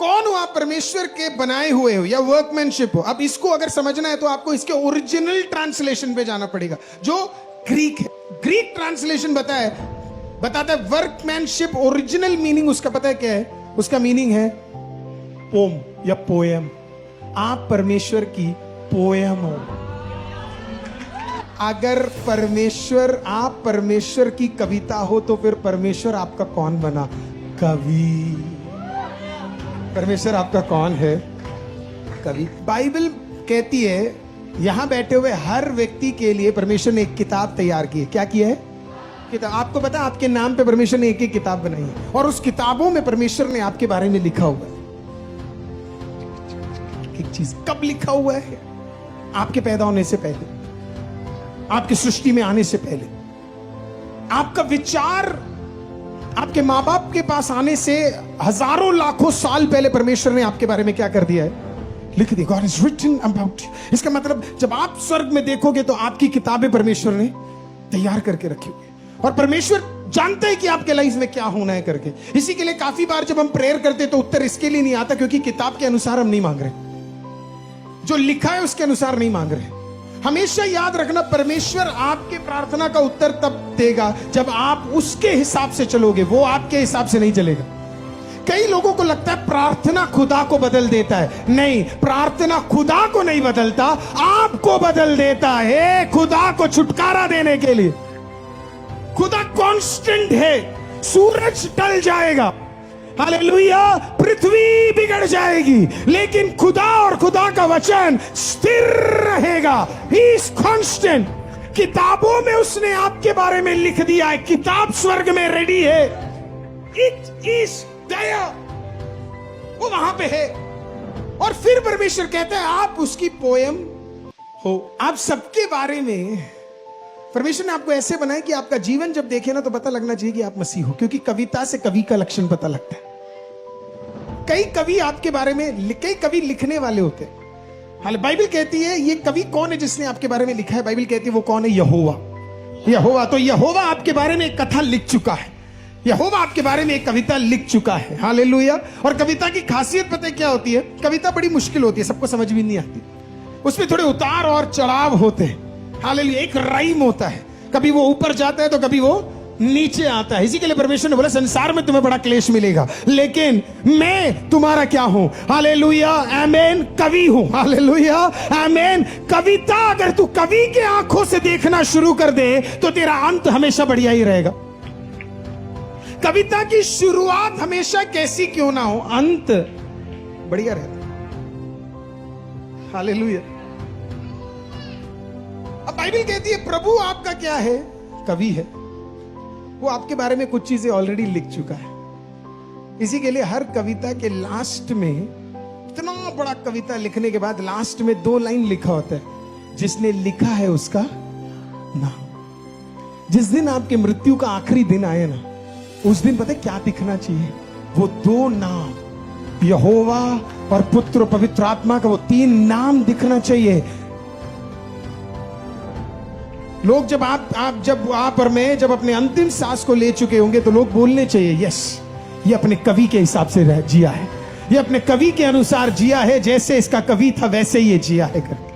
कौन हो आप? परमेश्वर के बनाए हुए हो या वर्कमैनशिप हो। अब इसको अगर समझना है तो आपको इसके ओरिजिनल ट्रांसलेशन पे जाना पड़ेगा, जो ग्रीक है। ग्रीक ट्रांसलेशन बताता है वर्कमैनशिप। ओरिजिनल मीनिंग उसका पता है क्या है? उसका मीनिंग है पोम या पोएम। आप परमेश्वर की पोएम हो। अगर आप परमेश्वर की कविता हो तो फिर परमेश्वर आपका कौन बना? कवि। परमेश्वर आपका कौन है? कवि। बाइबल कहती है यहां बैठे हुए हर व्यक्ति के लिए परमेश्वर ने एक किताब तैयार की है। क्या किया है? किताब। आपको पता है आपके नाम पे परमेश्वर ने एक किताब बनाई है, और उस किताबों में परमेश्वर ने आपके बारे में लिखा हुआ है। एक चीज कब लिखा हुआ है? आपके पैदा होने से पहले, आपकी सृष्टि में आने से पहले। आपका विचार आपके मां बाप के पास आने से हजारों लाखों साल पहले परमेश्वर ने आपके बारे में क्या कर दिया है? लिख दिया। God is written about you। इसका मतलब जब आप स्वर्ग में देखोगे तो आपकी किताबें परमेश्वर ने तैयार करके रखी हुई है, और परमेश्वर जानते हैं कि आपके लाइफ में क्या होना है करके। इसी के लिए काफी बार जब हम प्रेयर करते तो उत्तर इसके लिए नहीं आता क्योंकि किताब के अनुसार हम नहीं मांग रहे, जो लिखा है उसके अनुसार नहीं मांग रहे। हमेशा याद रखना, परमेश्वर आपके प्रार्थना का उत्तर तब देगा जब आप उसके हिसाब से चलोगे, वो आपके हिसाब से नहीं चलेगा। कई लोगों को लगता है प्रार्थना खुदा को बदल देता है। नहीं, प्रार्थना खुदा को नहीं बदलता, आपको बदल देता है खुदा को छुटकारा देने के लिए। खुदा कांस्टेंट है। सूरज ढल जाएगा, हालेलुया, पृथ्वी बिगड़ जाएगी, लेकिन खुदा और खुदा का वचन स्थिर रहेगा। He is constant. किताबों में उसने आपके बारे में लिख दिया है। किताब स्वर्ग में रेडी है। इट इज देयर, वो वहां पे है। और फिर परमेश्वर कहता है आप उसकी पोएम हो। आप सबके बारे में परमेश्वर ने आपको ऐसे बनाया कि आपका जीवन जब देखे ना तो पता लगना चाहिए कि आप मसीह हो, क्योंकि कविता से कवि का लक्षण पता लगता है। कई कवि आपके बारे में, कई कवि लिखने वाले होते हैं। हाल बाइबल कहती है ये कवि कौन है जिसने आपके बारे में लिखा है? बाइबल कहती है वो कौन है? यहोवा। यहोवा। तो यहोवा आपके बारे में एक कथा लिख चुका है। यहोवा आपके बारे में एक कविता लिख चुका है। हालेलुया। और कविता की खासियत पता है क्या होती है? कविता बड़ी मुश्किल होती है, सबको समझ भी नहीं आती। उसमें थोड़े उतार और चढ़ाव होते हैं। हालेलुया। एक राइम होता है, कभी वो ऊपर जाता है तो कभी वो नीचे आता है। इसी के लिए परमेश्वर ने बोला संसार में तुम्हें बड़ा क्लेश मिलेगा, लेकिन मैं तुम्हारा क्या हूं? हालेलुया, आमेन, कवि हूं। हालेलुया, आमेन। कविता अगर तू कवि के आंखों से देखना शुरू कर दे तो तेरा अंत हमेशा बढ़िया ही रहेगा। कविता की शुरुआत हमेशा कैसी क्यों ना हो, अंत बढ़िया रहता। हालेलुया। अब बाइबल कहती है प्रभु आपका क्या है? कवि है। वो आपके बारे में कुछ चीजें ऑलरेडी लिख चुका है। इसी के लिए हर कविता के लास्ट में, इतना बड़ा कविता लिखने के बाद लास्ट में 2 लाइन लिखा होता है, जिसने लिखा है उसका नाम। जिस दिन आपके मृत्यु का आखिरी दिन आए ना, उस दिन पता है क्या दिखना चाहिए? वो 2 नाम, यहोवा और पुत्र पवित्र आत्मा का वो 3 नाम दिखना चाहिए। लोग जब आप और मैं जब अपने अंतिम सांस को ले चुके होंगे तो लोग बोलने चाहिए यस, ये अपने कवि के हिसाब से जिया है, ये अपने कवि के अनुसार जिया है, जैसे इसका कवि था वैसे ही ये जिया है करके।